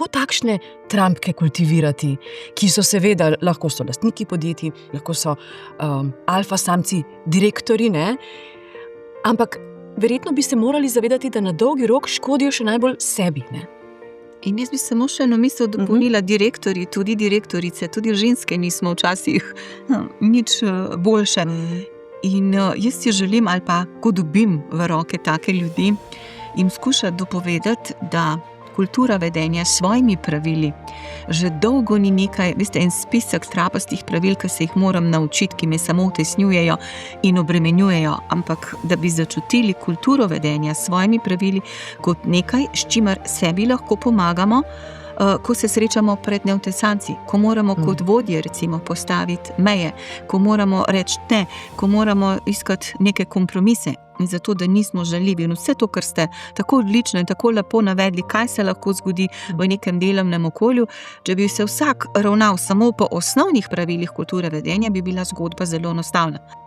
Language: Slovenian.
kako takšne trampke kultivirati, ki so seveda, lahko so lastniki podjetij, lahko so alfa samci direktorji, ne? Ampak verjetno bi se morali zavedati, da na dolgi rok škodijo še najbolj sebi, ne? In jaz bi samo še eno misel dopolnila, direktorji, tudi direktorice, tudi ženske nismo včasih nič boljše. In jaz si želim, ali pa ko dobim v roke take ljudi, jim skušati dopovedati, da kultura vedenja s svojimi pravili že dolgo ni nekaj, veste, en spisek trapastih pravil, ki se jih moram naučiti, ki me samo utesnjujejo in obremenjujejo, ampak da bi začutili kulturo vedenja s svojimi pravili kot nekaj, s čimer sebi lahko pomagamo, ko se srečamo pred neutesanci, ko moramo kot vodje recimo postaviti meje, ko moramo reči ne, ko moramo iskati neke kompromise, in zato, da nismo žaljivi. In vse to, kar ste tako odlično in tako lepo navedli, kaj se lahko zgodi v nekem delovnem okolju, če bi se vsak ravnal samo po osnovnih pravilih kulture vedenja, bi bila zgodba zelo enostavna.